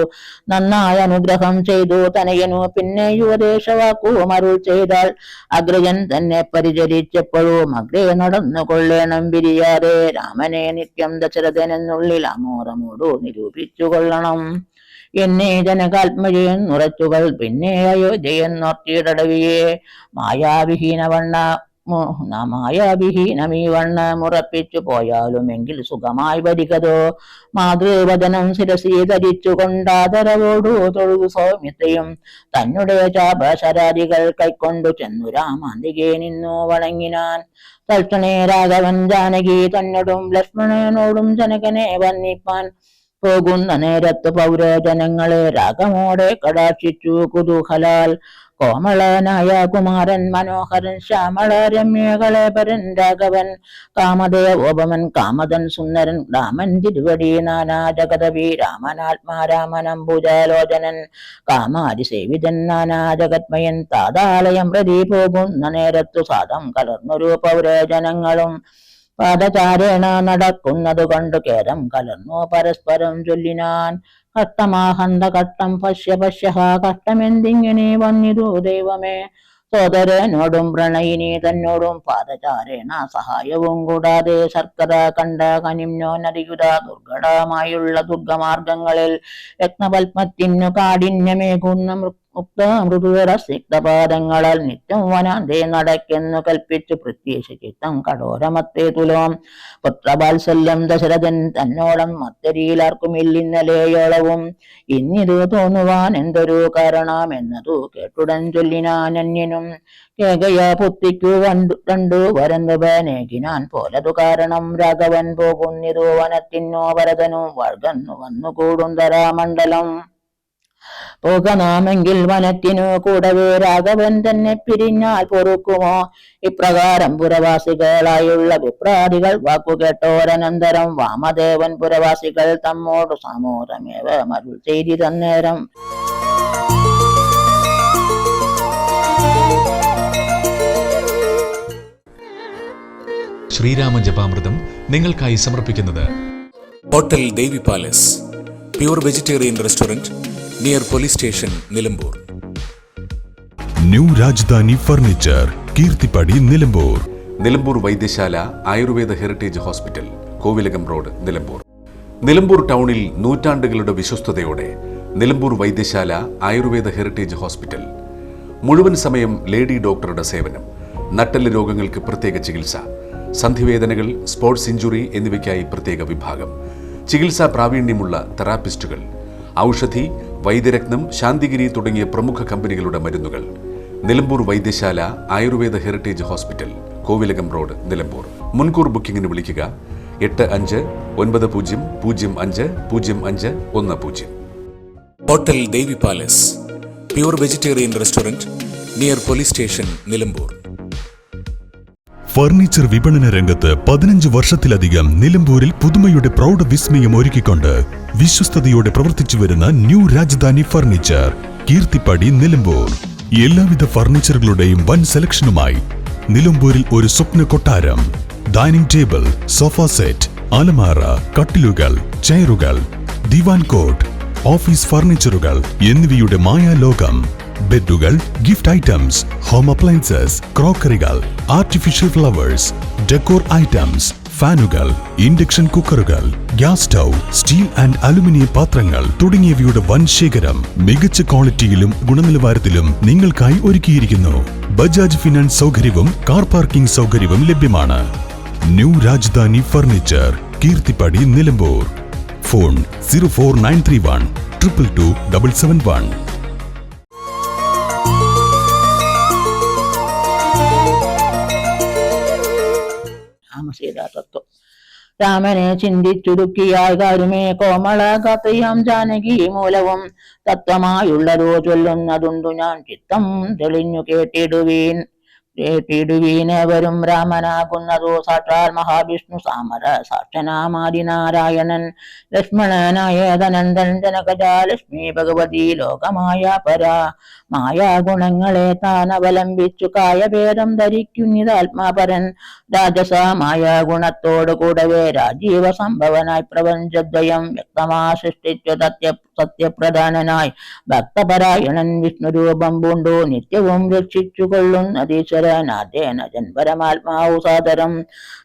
നന്നായ അനുഗ്രഹം ചെയ്തു തനയനു. പിന്നെ ഉപദേശവാക്കും അരുൾ ചെയ്താൽ, അഗ്രജൻ തന്നെ പരിചരിച്ചപ്പോഴും അഗ്രേ നടന്നു കൊള്ളേണം പിരിയാതെ. രാമനെ നിത്യം ദശരഥനെന്നുള്ളിൽ അമോദമോടു നിരൂപിച്ചു കൊള്ളണം. എന്നെ ജനകാത്മജയൻ നുറച്ചുകൾ പിന്നെ അയോധ്യയെന്നോർത്തിയിടവിയെ. മായാവിഹീനമീ വണ്ണ മുറപ്പിച്ചു പോയാലുമെങ്കിൽ സുഖമായി വരികതോ. മാതൃവചനം ശിരസി ധരിച്ചു കൊണ്ടാദരവോടു തൊഴുതു സൗമ്യത്തെയും തന്നെ ചാപശരാദികൾ കൈക്കൊണ്ടു ചെന്നു രാമാന്തികെ നിന്നു വണങ്ങിനാൻ. തൽക്ഷണേ രാഘവൻ ജാനകി തന്നോടും ലക്ഷ്മണനോടും ജനകനെ വന്നിപ്പാൻ പോകുന്ന നേരത്ത് പൗരജനങ്ങളെ രാഗമോടെ കടാക്ഷിച്ചു കുതൂഹലാൽ. കോമളനായ കുമാരൻ മനോഹരൻ ശ്യാമള രമ്യകളേപരൻ രാഘവൻ. കാമദേവോപമൻ കാമദൻ സുന്ദരൻ രാമൻ തിരുവടി നാനാ ജഗതവി. രാമനാത്മാരാമനംബുജാലോചനൻ കാമാരിസേവിതൻ നാനാ ജഗത്മയൻ. താതാലയം പ്രതി പോകുന്ന നേരത്തു സാദം കലർന്നൊരു പൗരജനങ്ങളും പാദചാരേണ നടക്കുന്നത് കണ്ടു ഖേദം കലർന്നു പരസ്പരം ചൊല്ലിനാൻ. കഷ്ടമാഹന്ത കഷ്ടം പശ്യ പശ്യ കഷ്ടമെന്തിങ്ങനെ വന്നിതു ദൈവമേ. സോദരനോടും പ്രണയിനി തന്നോടും പാദചാരേണ സഹായവും കൂടാതെ ശർക്കര കണ്ട കനിമ്നോ നരിയുത ദുർഘടമായുള്ള ദുർഗമാർഗങ്ങളിൽ രത്നപത്മത്തിനു കാഠിന്യമേകുന്ന മൃദുതര സിക്തപാദങ്ങളാൽ നിത്യം വനാന്തേ നടക്കെന്നു കൽപ്പിച്ചു പ്രത്യേകിച്ച് ചിത്തം കഠോരമത്തേ തുലോം. പുത്രവാത്സല്യം ദശരഥൻ തന്നോളം മത്തരിയിലാർക്കും ഇല്ലിന്നലെയോളവും. ഇന്നിതു തോന്നുവാൻ എന്തൊരു കാരണമെന്നതു കേട്ടുടൻ ചൊല്ലിനാൻ അന്യനും. കേകയ പുത്തിക്കു രണ്ടു വരന്തുപനേകിനാൻ പോലതു കാരണം രാഘവൻ പോകുന്നിതു വനത്തിനോ ഭരതനും വഴുകന്നു വന്നുകൂടും ധരാമണ്ഡലം. പോകനാമെങ്കിൽ വനത്തിനു കൂടവേ രാഘവൻ തന്നെ പിരിഞ്ഞാൽ പൊറുക്കുമോ? ഇപ്രകാരം പുരവാസികളായുള്ള വിപ്രാദികൾ വാക്കുകേട്ടോരനന്തരം വാമദേവൻ പുരവാസികൾ തമ്മോടു സാമോദമേവ മരുൾ ചെയ്തി തന്നേരം. ശ്രീരാമ ജപാമൃതം നിങ്ങൾക്കായി സമർപ്പിക്കുന്നത് hotel Devi palace, pure vegetarian restaurant near police station Nilambur. New Rajadhani furniture, Keerthippadi, Nilambur. Nilambur Vaidyasala Ayurveda heritage hospital, Kovilakam road, Nilambur. Nilambur ടൗണിൽ നൂറ്റാണ്ടുകളുടെ വിശ്വസ്തയോടെ നിലമ്പൂർ വൈദ്യശാല ആയുർവേദ ഹെറിറ്റേജ് ഹോസ്പിറ്റൽ. മുഴുവൻ സമയം ലേഡി ഡോക്ടറുടെ സേവനം, നട്ടെല്ല് രോഗങ്ങൾക്ക് പ്രത്യേക ചികിത്സ, സന്ധിവേദനകൾ, സ്പോർട്സ് ഇഞ്ചുറി എന്നിവയ്ക്കായി പ്രത്യേക വിഭാഗം, ചികിത്സാ പ്രാവീണ്യമുള്ള തെറാപ്പിസ്റ്റുകൾ, ഔഷധി, വൈദ്യരത്നം, ശാന്തിഗിരി തുടങ്ങിയ പ്രമുഖ കമ്പനികളുടെ മരുന്നുകൾ. Nilambur Vaidyasala Ayurveda heritage hospital, Kovilakam road, Nilambur. മുൻകൂർ ബുക്കിംഗിന് വിളിക്കുക 8590050510. Hotel Devi palace, pure vegetarian restaurant near police station Nilambur. Furniture വിപണന രംഗത്ത് 15 വർഷത്തിലധികം നിലമ്പൂരിൽ പുതുമയുടെ പ്രൗഢ വിസ്മയം ഒരുക്കിക്കൊണ്ട് വിശ്വസ്തയോടെ പ്രവർത്തിച്ചു വരുന്ന ന്യൂ രാജധാനി ഫർണിച്ചർ, കീർത്തിപ്പടി, നിലമ്പൂർ. എല്ലാവിധ ഫർണിച്ചറുകളുടെയും വൻ സെലക്ഷനുമായി നിലമ്പൂരിൽ ഒരു സ്വപ്ന കൊട്ടാരം. ഡൈനിങ് ടേബിൾ, സോഫ സെറ്റ്, അലമാര, കട്ടിലുകൾ, ചെയറുകൾ, ദിവാൻ കോട്ട്, ഓഫീസ് ഫർണിച്ചറുകൾ എന്നിവയുടെ മായാലോകം. ബെഡുകൾ, ഗിഫ്റ്റ് ഐറ്റംസ്, ഹോം അപ്ലയൻസസ്, ക്രോക്കറികൾ, ആർട്ടിഫിഷ്യൽ ഫ്ലവേഴ്സ്, ഡെക്കോർ ഐറ്റംസ്, ഫാനുകൾ, ഇൻഡക്ഷൻ കുക്കറുകൾ, gas stove, steel and aluminium പാത്രങ്ങൾ തുടങ്ങിയവയുടെ വൻ ശേഖരം മികച്ച ക്വാളിറ്റിയിലും ഗുണനിലവാരത്തിലും നിങ്ങൾക്കായി ഒരുക്കിയിരിക്കുന്നു. ബജാജ് ഫിനാൻസ് സൗകര്യവും കാർ പാർക്കിംഗ് സൗകര്യവും ലഭ്യമാണ്. New Rajadhani furniture, Keerthippadi, Nilambur. Phone 04931 222 771. രാമസീതാതത്വം. രാമനെ ചിന്തിച്ചുരുക്കിയാൽ കാരുമേ കോമള കഥയാം ജാനകി മൂലവും തത്വമായുള്ളതോ ചൊല്ലുന്നതുണ്ടു ഞാൻ ചിത്തം തെളിഞ്ഞു കേട്ടിടുവീനവരും. രാമനാകുന്നതോ സാക്ഷാൽ മഹാവിഷ്ണു സാമര സാക്ഷനാമാദിനാരായണൻ ലക്ഷ്മണനായ ധനന്ദൻ ജനകജ ലക്ഷ്മി ഭഗവതി ലോകമായ പരാ. മായാഗുണങ്ങളെ താൻ അവലംബിച്ചു കായഭേദം ധരിക്കുന്നിതാത്മാപരൻ. രാജസമായ ഗുണത്തോടു കൂടവേ രാജീവ സംഭവനായി പ്രപഞ്ചദ്വയം വ്യക്തമാ സൃഷ്ടിച്ചു സത്യപ്രധാനനായി ഭക്തപരായണൻ വിഷ്ണുരൂപം പൂണ്ടു നിത്യവും രക്ഷിച്ചു കൊള്ളുന്നതീശ്വരനാഥേന ജൻപരമാത്മാവു സാദരം.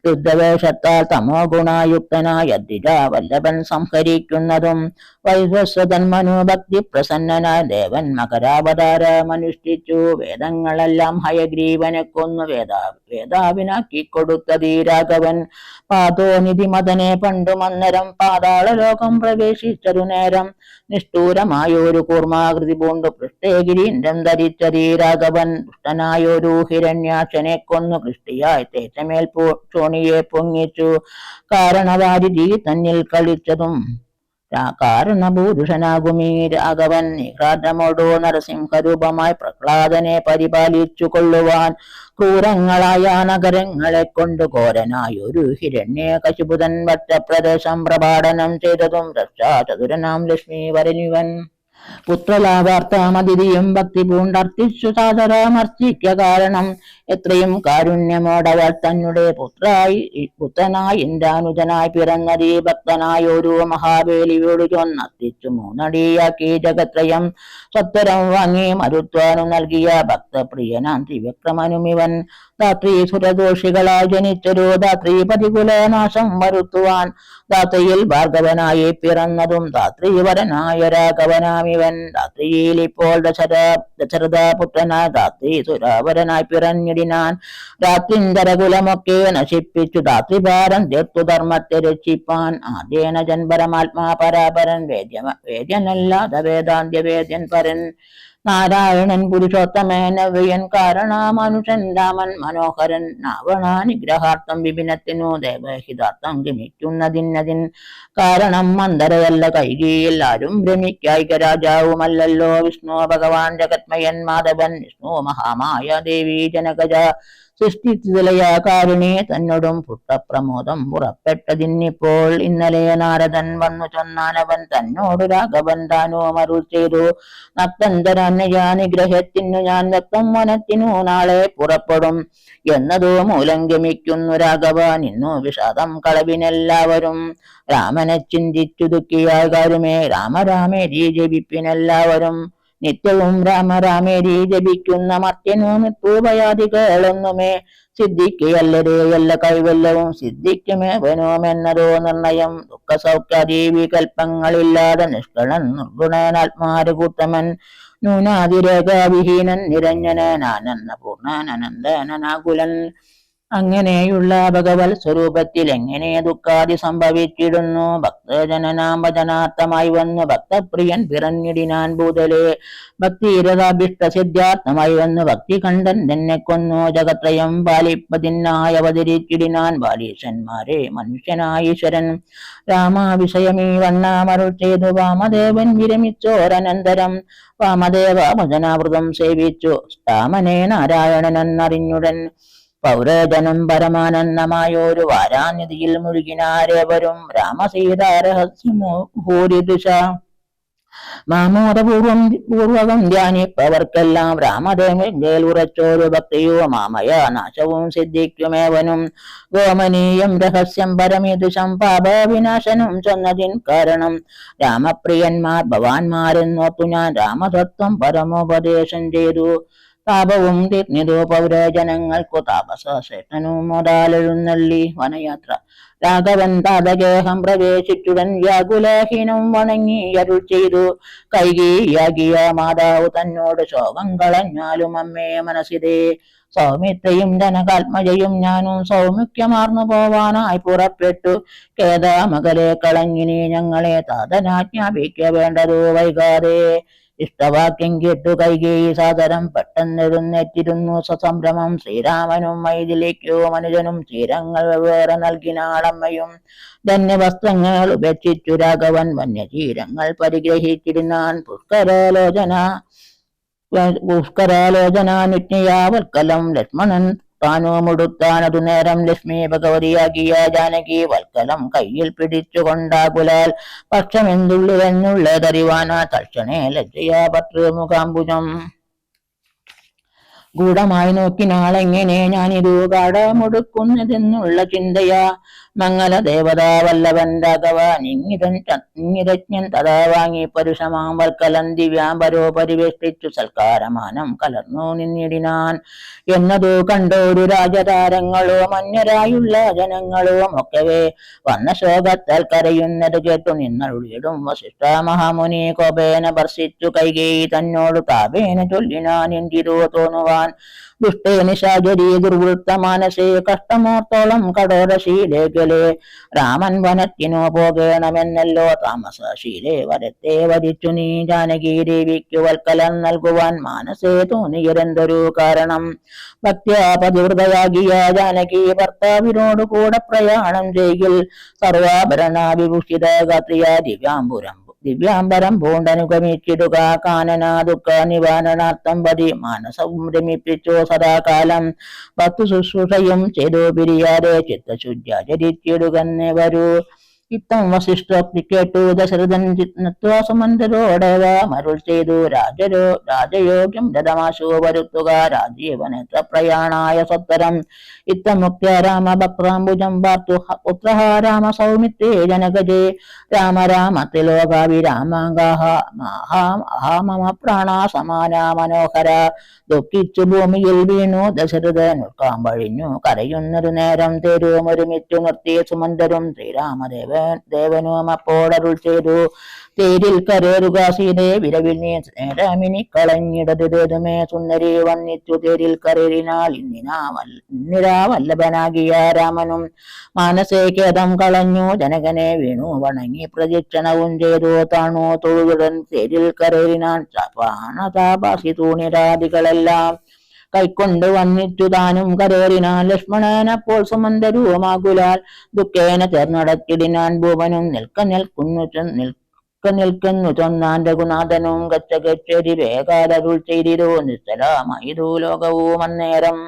രുദ്രവേഷത്താൽ തമോ ഗുണായുക്തനായ ദ്വിജാവല്ലഭൻ സംഹരിക്കുന്നതും വൈവസ്വതൻ മനോഭക്തി പ്രസന്നനായ ദേവൻ മകരാവതാരമനുഷ്ഠിച്ചു. വേദങ്ങളെല്ലാം ഹയഗ്രീവനെ കൊന്നു വേദാവിനാക്കി കൊടുത്തതീ രാഘവൻ. പാതോനിധി മതനെ പണ്ടു മന്നരം പാതാള ലോകം പ്രവേശിച്ചൊരു നേരം. നിഷ്ഠൂരമായൊരു കൂർമാകൃതി പൂണ്ടു പൃഷ്ഠേഗിരീന്ദ്രം ധരിച്ചതീ രാഘവൻ. ദുഷ്ടനായൊരു ഹിരണ്യാക്ഷനെ കൊന്നു കൃഷ്ടിയായി തേറ്റമേൽ ചോണിയെ പൊങ്ങിച്ചു. കാരണവാരിധി തന്നിൽ കളിച്ചതും കാരണഭൂഷനാകുമീ രാഘവൻ. നിഹ്ലാദമോടു നരസിംഹരൂപമായി പ്രഹ്ലാദനെ പരിപാലിച്ചു കൊള്ളുവാൻ ക്രൂരങ്ങളായ നഗരങ്ങളെ കൊണ്ട് ഘോരനായൊരു ഹിരണ്യകശിപുതൻ വട്ടപ്രദേശം പ്രപാടനം ചെയ്തതും രക്ഷാചതുരനാം ലക്ഷ്മി വരനിവൻ. പുത്രലാഭാർത്ഥമതിഥിയും ഭക്തി പൂണ്ടർത്തിച്ചു സാദരമർച്ചിക്ക കാരണം എത്രയും കാരുണ്യമോടവൾ തന്നെ പുത്രനായി ഇന്ദ്രാനുജനായി പിറന്നതീ ഭക്തനായ ഒരു മഹാബലിയോട് ചൊന്നർത്തിച്ചു മൂന്നടിയാക്കി ജഗത്രയം സ്വത്തരം വാങ്ങി മരുത്വാനു നൽകിയ ഭക്തപ്രിയനാം ത്രിവിക്രമനുമിവൻ ധാത്രി സുരദോഷികളായി ജനിച്ചൊരു ധാത്രി പ്രതികുലനാശം വരുത്തുവാൻ ധാത്രിയിൽ ഭാർഗവനായി പിറന്നതും ധാത്രിവരനായ രാഘവനാമിവൻ ധാത്രിയിൽ ഇപ്പോൾ ദശരഥപുത്രനായി ധാത്രി സുരാവരനായി പിറഞ്ഞിടിനാൻ രാത്രിന്തരകുലമൊക്കെ നശിപ്പിച്ചു ധാത്രിഭാരം തീർത്തു ധർമ്മത്തെ രക്ഷിപ്പാൻ ആദ്യേന ജൻപരമാത്മാ പരാപരൻ വേദ്യനല്ലാതെ വേദാന്ത്യ വേദ്യൻ പരൻ നാരായണൻ പുരുഷോത്തമേന വ്യയൻ കാരണമനുഷൻ രാമൻ മനോഹരൻ നാവണാനിഗ്രഹാർത്ഥം വിപിനത്തിനു ദേവഹിതാർത്ഥം ഗമിക്കുന്നതിന്നതിൻ കാരണം മന്ദരയല്ല കൈകീയിൽ ആരും ഭ്രമിക്കായിക രാജാവുമല്ലല്ലോ വിഷ്ണു ഭഗവാൻ ജഗത്മയൻ മാധവൻ വിഷ്ണു മഹാമായ ദേവി ജനകജ സൃഷ്ടിത്തിലയാകാരുണി തന്നോടും പുട്ടപ്രമോദം പുറപ്പെട്ടതിന്നിപ്പോൾ ഇന്നലെ നാരദൻ വന്നു ചൊന്നാനവൻ തന്നോട് രാഘവൻ താനോ മരുൾ ചെയ്തു നക്തന്തരന്യജാനിഗ്രഹത്തിനു ഞാൻ വ്യക്തം വനത്തിനു നാളെ പുറപ്പെടും എന്നതോ മൂലം ഗമിക്കുന്നു രാഘവൻ ഇന്നു വിഷാദം കളവിനെല്ലാവരും രാമനെ ചിന്തിച്ചു ദുഃഖിയാകാരുമേ രാമരാമേരി ജപിപ്പിനെല്ലാവരും നിത്യവും രാമരാമേരി ജപിക്കുന്ന മർത്യനു മൃത്യുഭയാദികളൊന്നുമേ സിദ്ധിക്കയല്ലരേ എല്ലാ കൈവല്ലവും സിദ്ധിക്കുമേവനോമെന്നതോ നിർണയം ദുഃഖ സൗഖ്യാദി വികൽപ്പങ്ങളില്ലാതെ നിഷ്കളൻ നിർഗുണനാത്മാരുകൂത്തമൻ ന്യൂനാതിരേഖാവിഹീനൻ നിരഞ്ജനാനന്ദ പൂർണ്ണാനന്ദനാകുലൻ അങ്ങനെയുള്ള ഭഗവത് സ്വരൂപത്തിൽ എങ്ങനെ ദുഃഖാദി സംഭവിച്ചിടുന്നു ഭക്തജനനാം ഭജനാർത്ഥമായി വന്നു ഭക്തപ്രിയൻ പിറഞ്ഞിടിനാൻ ഭൂതലെ ഭക്തിരഥാഭിഷ്ട സിദ്ധാർത്ഥമായി വന്നു ഭക്തി കണ്ഠൻ തന്നെ കൊന്നു ജഗത്രയം പാലിപ്പതിനായി അവതരിച്ചിടിനാൻ ബാലീശന്മാരെ മനുഷ്യനായ ഈശ്വരൻ രാമാവിഷയമീ വണ്ണാമരുൾ ചെയ്തു വാമദേവൻ വിരമിച്ചോരനന്തരം വാമദേവ ഭജനാവൃതം സേവിച്ചു രാമനെ നാരായണനെന്നറിഞ്ഞുടൻ പൗരജനം പരമാനന്ദമായൊരു വാരാനിധിയിൽ മുഴുകിനാരേവരും രാമസീതാരഹസ്യമോ ഭൂരിദുഷ പൂർവകം ധ്യാനിപ്പവർക്കെല്ലാം രാമദേവൻ ഉറച്ചോരു ഭക്തിയോ മാമയ നാശവും സിദ്ധിക്കുമേവനും ഗോമനീയം രഹസ്യം പരമിദുഷം പാപവിനാശനം ചൊന്നതിൻ കാരണം രാമപ്രിയന്മാർ ഭവാന്മാരെന്നോർത്തു ഞാൻ രാമതത്വം പരമോപദേശം ചെയ്തു താപവും തീർന്നിതു പൗരജനങ്ങൾക്കു താപസശ്രേഷ്ഠനും മുതലെഴുന്നള്ളി വനയാത്ര രാഘവൻ താതഗേഹം പ്രവേശിച്ചുടൻ വ്യാകുലഹീനം വണങ്ങി അരുൾ ചെയ്തു കൈകേയിയാകിയ മാതാവ് തന്നോട് ശോകം കളഞ്ഞാലും അമ്മേ മനസ്സിതേ സൗമിത്രയും ജനകാത്മജയും ഞാനും സൗമുഖ്യമാർന്നു പോവാനായി പുറപ്പെട്ടു കേദാമകലെ കളഞ്ഞിനി ഞങ്ങളെ താതനാജ്ഞാപിക്ക വേണ്ടതോ വൈകാതെ ഇഷ്ടവാക്യം കേട്ടു കൈകേയി സാദരം പെട്ടെന്നെഴുന്നേറ്റിരുന്നു സസംഭ്രമം ശ്രീരാമനും മൈഥിലിക്കോ മനുജനും ചീരങ്ങൾ വേറെ നൽകിനാളമ്മയും ധന്യവസ്ത്രങ്ങൾ ഉപേക്ഷിച്ചു രാഘവൻ വന്യചീരങ്ങൾ പരിഗ്രഹിച്ചിരുന്നാൻ പുഷ്കരാലോചനാനുജ്ഞയാവൽക്കലം ലക്ഷ്മണൻ താനുമുടുത്താനതു നേരം ലക്ഷ്മി ഭഗവതിയാകിയ ജാനകി വൽക്കലം കയ്യിൽ പിടിച്ചുകൊണ്ടാകുലാൽ പക്ഷമെന്തുള്ളിലെന്നുള്ളതറിവാനാ തൽക്ഷണേ ലജ്ജയാ ഭർതൃമുഖാംബുജം ഗൂഢമായി നോക്കിനാളെങ്ങനെ ഞാനിതു കാടമുടുക്കുന്നതെന്നുള്ള ചിന്തയാ മംഗല ദേവതാ വല്ലവൻ രാഘവൻ ഇങ്ങിരജ്ഞൻ തഥാ വാങ്ങി പരുഷമാം വൽക്കലം ദിവ്യാംബരോ പരിവേഷ്ടിച്ചു സൽക്കാരമാനം കലർന്നു നിന്നിടിനാൻ എന്നതു കണ്ടോരു രാജതാരങ്ങളോ മന്യരായുള്ള ജനങ്ങളോ ഒക്കവേ വന്ന ശോകത്താൽ കരയുന്നത് കേട്ടു നിന്നരുളിയിടും വസിഷ്ഠ മഹാമുനി കോപേന ഭർഷിച്ചു കൈകേയി തന്നോട് താപേന ചൊല്ലിനാൻ എന്തിരോ തോന്നുവാൻ ദുഷ്ടേ നിശാചരീ ദുർവൃത്ത മാനസേ കഷ്ടമോർത്തോളം കഠോരശീലേഖലേ രാമൻ വനത്തിനോ പോകണമെന്നല്ലോ താമസശീലേ വരത്തെ വരിച്ചു നീ ജാനകി ദേവിക്കു വൽക്കലം നൽകുവാൻ മാനസേ തോന്നിയരെന്തൊരു കാരണം ഭക്ത്യാപതിവൃതയാകിയ ജാനകി ഭർത്താവിനോട് കൂടെ പ്രയാണം ചെയ്യിൽ സർവാഭരണ വിഭൂഷിത ഗാത്രിയ ദിവ്യാംബരം പൂണ്ടനുഗമിച്ചിടുക കാനന ദുഃഖ നിവാരണാർത്ഥം പതി മാനസവും രമിപ്പിച്ചു സദാകാലം ഭക്തു ശുശ്രൂഷയും ചെയ്തു പിരിയാതെ ചിത്തശുദ്ധ്യാചരിച്ചിടുകന്നെ വരൂ ഇത്തം വസിഷ്ഠോക്തി കേട്ടു ദശരഥൻ സുമന്തരോടേവ മരുൾ ചെയ്തു രാജയോഗ്യം രഥമാശു വരുത്തുക രാജീവനേത്ര പ്രയാണായ സത്വരം. ഇത്തം മുക്ത രാമ ഭക്രാംബുജം വാർത്തു പുത്രഃ രാമ സൗമിത്രേ ജനകജേ. രാമ രാമ ത്രിലോകാവിരാമാംഗാഹ മമ പ്രാണാ സമാന മനോഹര. ദുഃഖിച്ചു ഭൂമിയിൽ വീണു ദശരഥൻ ഉൾക്കാമ്പഴിഞ്ഞു കരയുന്നൊരു നേരം തേരും ഒരുമിച്ചു നിർത്തി സുമന്തരും. ശ്രീരാമദേവനും അപ്പോടരുൾ ചെയ്തു, തേരിൽ കരേറുക സീതേ വിരവിൽ നീ നേരമിനി കളഞ്ഞിടതുമേ. സുന്ദരി വന്നിച്ചു തേരിൽ കരേറിനാൽ ഇന്ദിരാ വല്ലഭനാകിയ രാമനും മാനസേ ഖേദം കളഞ്ഞു ജനകനെ വീണു വണങ്ങി പ്രദക്ഷിണവും ചെയ്തു താണു തൊഴുവിടൻ തേരിൽ കരേറിനാൻ. പ്രാണതാപാസി തൂണിരാദികളെല്ലാം കൈക്കൊണ്ട് വന്നിച്ചു താനും കരേറിനാൻ. ലക്ഷ്മണൻ അപ്പോൾ സുമന്തരുമാകുലാൽ ദുഃഖേന ചേർന്നടക്കിടിനാൻ. ഭൂപനും നിൽക്കുന്നു ചൊന്നാൻ രഘുനാഥനും. ഗച്ഛരി വേഗാരരുൾ ചെയ്തിരു നിശ്ചലമായതു ലോകവും അന്നേരം.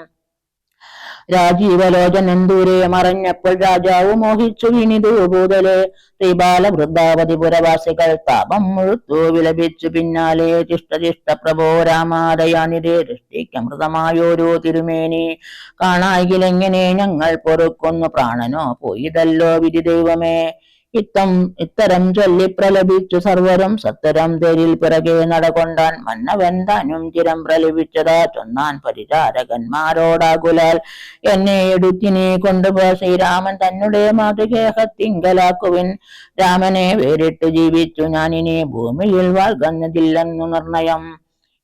രാജീവലോചനൻ ദൂരെ മറഞ്ഞപ്പോൾ രാജാവ് മോഹിച്ചു വിനിതു ഭൂതലെ. ശ്രീബാല വൃദ്ധാവതി പുരവാസികൾ താപം മുഴുത്തു വിലപിച്ചു പിന്നാലെ. തിഷ്ട പ്രഭോ രാമാദയാനിരേ ദൃഷ്ടിക്കമൃതമായോരോ തിരുമേനി. കാണായിലെങ്ങനെ ഞങ്ങൾ പൊറുക്കുന്നു പ്രാണനോ പോയിതല്ലോ വിധി ദൈവമേ. ഇത്തരം ചൊല്ലി പ്രലപിച്ചു സർവരും സത്തരം തേരിൽ പിറകെ നടകൊണ്ടാൻ. മന്നവൻ താനും ചിരം പ്രലപിച്ചതാ ചൊന്നാൻ പരിചാരകന്മാരോടാകുലാൽ. എന്നെ എടുത്തിനെ കൊണ്ടുപോ ശ്രീരാമൻ തന്നെ മാതൃഗേഹത്തിങ്കലാക്കുവിൻ. രാമനെ വേറിട്ടു ജീവിച്ചു ഞാനിനി ഭൂമിയിൽ വാഴ്കന്നതില്ലെന്നു നിർണയം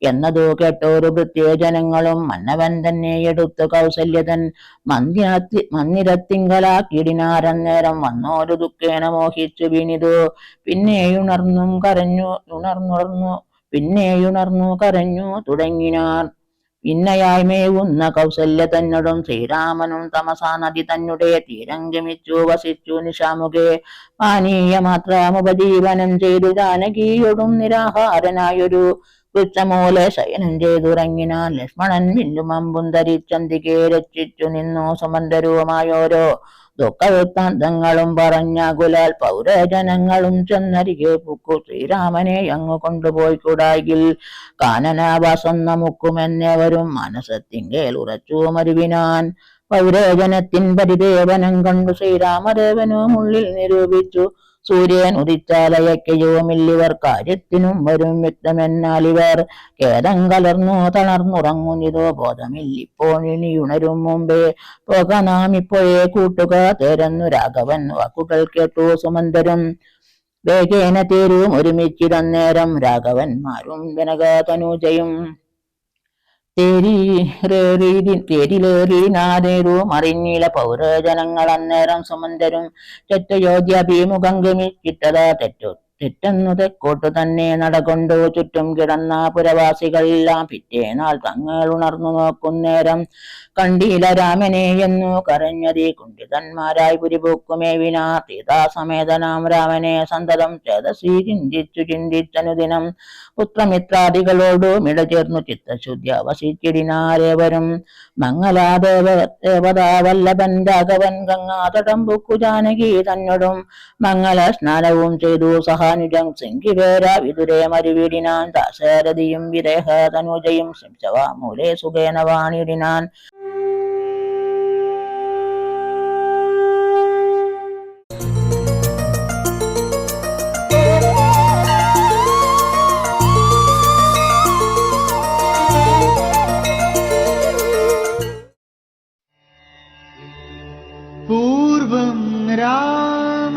എന്നതു കേട്ടോരു ഭൃത്യജനങ്ങളും. മന്നവൻ തന്നെ എടുത്തു കൗസല്യതൻ മന്ദിരത്തിങ്കലാക്കിടിനാരന്നേരം. വന്നോരു ദുഃഖേന മോഹിച്ചു വിനിതു പിന്നെയുണർന്നു കരഞ്ഞു തുടങ്ങിനാർ. പിന്നയായി മേവുന്ന കൗസല്യ തന്നോടും ശ്രീരാമനും തമസാ നദി തന്നെ തീരം ഗമിച്ചു വസിച്ചു നിശാമുഖേ. പാനീയ മാത്രമുപജീവനം ചെയ്തു ജാനകിയോടും നിരാഹാരനായൊരു വൃക്ഷമൂലെ ശയനം ചെയ്തുറങ്ങിനാൻ. ലക്ഷ്മണൻ വില്ലുമമ്പും ധരിച്ചന്തികെ രക്ഷിച്ചു നിന്നു സുമന്തരുമായോരോ ദുഃഖവൃത്താന്തങ്ങളും പറഞ്ഞാകുലാൽ. പൗരജനങ്ങളും ചെന്നരികെ പുക്കു ശ്രീരാമനെ അങ്ങു കൊണ്ടുപോയി കൂടായിൽ കാനനാവാസം നമുക്കുമെന്നവരും മനസ്സത്തിങ്കേൽ ഉറച്ചു മരുവിനാൻ. പൗരജനത്തിൻ പരിദേവനം കണ്ടു ശ്രീരാമദേവനും ഉള്ളിൽ നിരൂപിച്ചു. സൂര്യൻ ഉദിച്ചാലയക്കയുമില്ലിവർ കാര്യത്തിനും വരും വ്യക്തമെന്നാലിവർ. ഖേദം കലർന്നു തളർന്നുറങ്ങുന്നിതോ ബോധമില്ലിപ്പോഴിനി ഉണരും മുമ്പേ. പോക നാം ഇപ്പോഴേ കൂട്ടുക തേരന്നു രാഘവൻ വാക്കുകൾ കേട്ടു സുമന്തരും. വേഗേന തേരും ഒരുമിച്ചിടന്നേരം രാഘവന്മാരും ജനകതനുജയും. തേരിലേറിനാദേരും അറിഞ്ഞില പൗരജനങ്ങൾ അന്നേരം സുമന്തരും. തെറ്റയോധ്യാഭിമുഖം ഗമിച്ചിട്ടതാ തെറ്റെന്നു തെക്കോട്ടു തന്നെ നടകൊണ്ടു ചുറ്റും കിടന്ന പുരവാസികളെല്ലാം പിറ്റേനാൾ തങ്ങൾ ഉണർന്നു നോക്കുന്നേരം കണ്ടീല രാമനെ എന്നു കരഞ്ഞതി കുണ്ഠിതന്മാരായി പുരിപൂക്കുമേവിനാ. സീതാസമേതനാം രാമനെ സന്തതം ചേതസി ചിന്തിച്ചനുദിനം. പുത്രമിത്രാദികളോടു മിടചേർന്നു ചിത്തശുദ്ധി വസിച്ചിടിനാരേവരും. മംഗലാദേവതാവല്ലഭൻ രാഘവൻ ഗംഗാതടംബുക്കു ജാനകി തന്നോടും മംഗല സ്നാനവും ചെയ്തു സഹാനുജം സിംഗിവേര വിദുരേ മരുവിടിനാൻ. ദാശരഥിയും വിദേഹ തനുജയും ശിംശവാ മൂലേ സുഖേന വാണിടിനാൻ. പൂർവം രാമ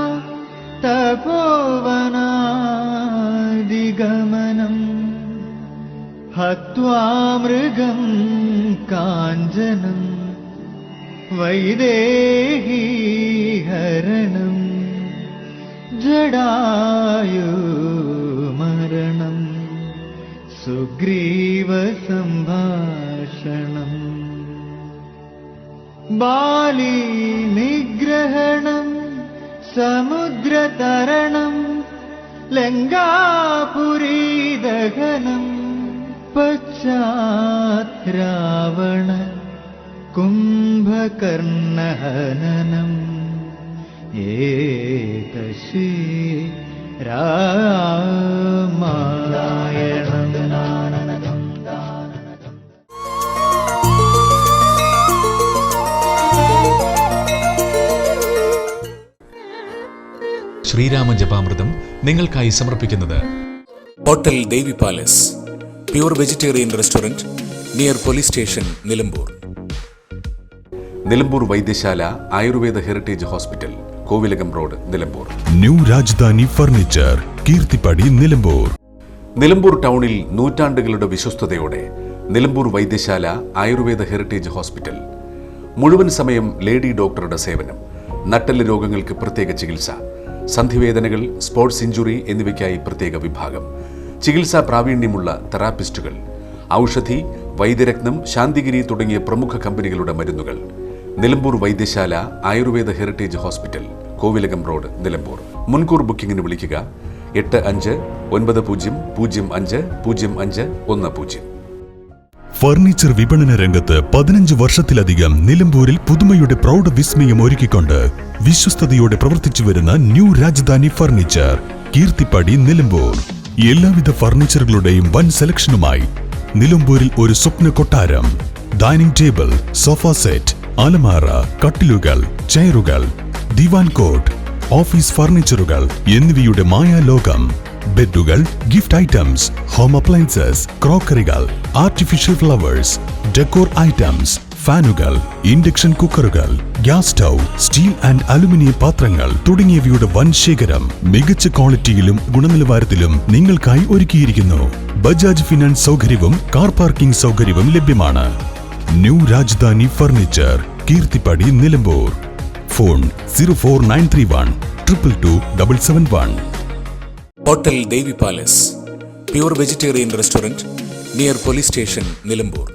തപോവനാദിഗമനം ഹത്വാ മൃഗം കാഞ്ചനം വൈദേഹി ഹരണം ജടായു മരണം സുഗ്രീവ സംഭാഷണം ബാലി നിഗ്രഹണം സമുദ്രതരണം ലങ്കാപുരീദഹനം പശ്ചാത് രാവണ കുംഭകർണഹനനം ഏകശ്രീ രാമായണം. ശ്രീരാമ ജപാമൃതം നിങ്ങൾക്കായി സമർപ്പിക്കുന്നത് hotel Devi palace, pure vegetarian restaurant near police station, Nilambur. Nilambur Vaidyasala Ayurveda heritage hospital, Kovilakam road, Nilambur. New Rajadhani furniture, Keerthippadi, Nilambur. Nilambur ടൗണിൽ നൂറ്റാണ്ടുകളുടെ വിശ്വസ്തയോടെ നിലമ്പൂർ വൈദ്യശാല ആയുർവേദ ഹെറിറ്റേജ് ഹോസ്പിറ്റൽ. മുഴുവൻ സമയം ലേഡി ഡോക്ടറുടെ സേവനം, നട്ടെല്ല് രോഗങ്ങൾക്ക് പ്രത്യേക ചികിത്സ, സന്ധിവേദനകൾ, സ്പോർട്സ് ഇഞ്ചുറി എന്നിവയ്ക്കായി പ്രത്യേക വിഭാഗം, ചികിത്സാ പ്രാവീണ്യമുള്ള തെറാപ്പിസ്റ്റുകൾ, ഔഷധി, വൈദ്യരത്നം, ശാന്തിഗിരി തുടങ്ങിയ പ്രമുഖ കമ്പനികളുടെ മരുന്നുകൾ. Nilambur Vaidyasala Ayurveda heritage hospital, Kovilakam road, Nilambur. മുൻകൂർ ബുക്കിംഗിന് വിളിക്കുക 8590050510. ഫർണിച്ചർ വിപണന രംഗത്ത് 15 വർഷത്തിലധികം നിലമ്പൂരിൽ പുതുമയുടെ പ്രൗഢ വിസ്മയം ഒരുക്കിക്കൊണ്ട് വിശ്വസ്തയോടെ പ്രവർത്തിച്ചു വരുന്ന ന്യൂ രാജധാനി ഫർണിച്ചർ, കീർത്തിപ്പടി, നിലമ്പൂർ. എല്ലാവിധ ഫർണിച്ചറുകളുടെയും വൻ സെലക്ഷനുമായി നിലമ്പൂരിൽ ഒരു സ്വപ്ന കൊട്ടാരം. ഡൈനിങ് ടേബിൾ, സോഫ സെറ്റ്, അലമാര, കട്ടിലുകൾ, ചെയറുകൾ, ദിവാൻ കോട്ട്, ഓഫീസ് ഫർണിച്ചറുകൾ എന്നിവയുടെ മായാലോകം. ബെഡുകൾ, ഗിഫ്റ്റ് ഐറ്റംസ്, ഹോം അപ്ലയൻസസ്, ക്രോക്കറികൾ, ആർട്ടിഫിഷ്യൽ ഫ്ലവേഴ്സ്, ഡെക്കോർ ഐറ്റംസ്, ഫാനുകൾ, ഇൻഡക്ഷൻ കുക്കറുകൾ, gas stove, steel and aluminium പാത്രങ്ങൾ തുടങ്ങിയവയുടെ വൻ ശേഖരം മികച്ച ക്വാളിറ്റിയിലും ഗുണനിലവാരത്തിലും നിങ്ങൾക്കായി ഒരുക്കിയിരിക്കുന്നു. ബജാജ് ഫിനാൻസ് സൗകര്യവും കാർ പാർക്കിംഗ് സൗകര്യവും ലഭ്യമാണ്. New Rajadhani furniture, Keerthippadi, Nilambur. Phone 04931 222 771. Hotel Devi palace, pure vegetarian restaurant near police station, Nilambur.